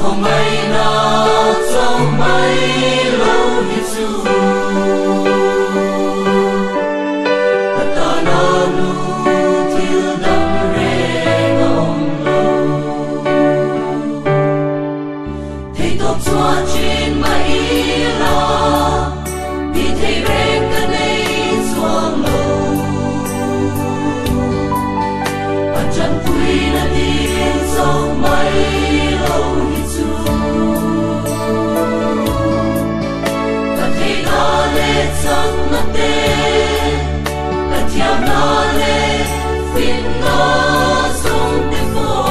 không ai nào trong mấy lâu như xưa ta nào nu thiếu đắm rê ngông lâu thấy tốt xóa trên mấy lo vì thấy rê cái này xuống lâu và chẳng vui là tiếng sông mấy lâu như xưa và thấy nó lên sông nó tên và theo nó lên phiền nó sông tên phố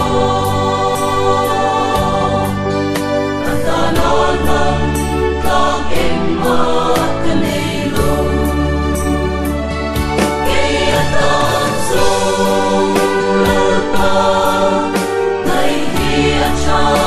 và ta nó nằm có em mất cái này lâu khi ta sông lỡ ta ngày hi cha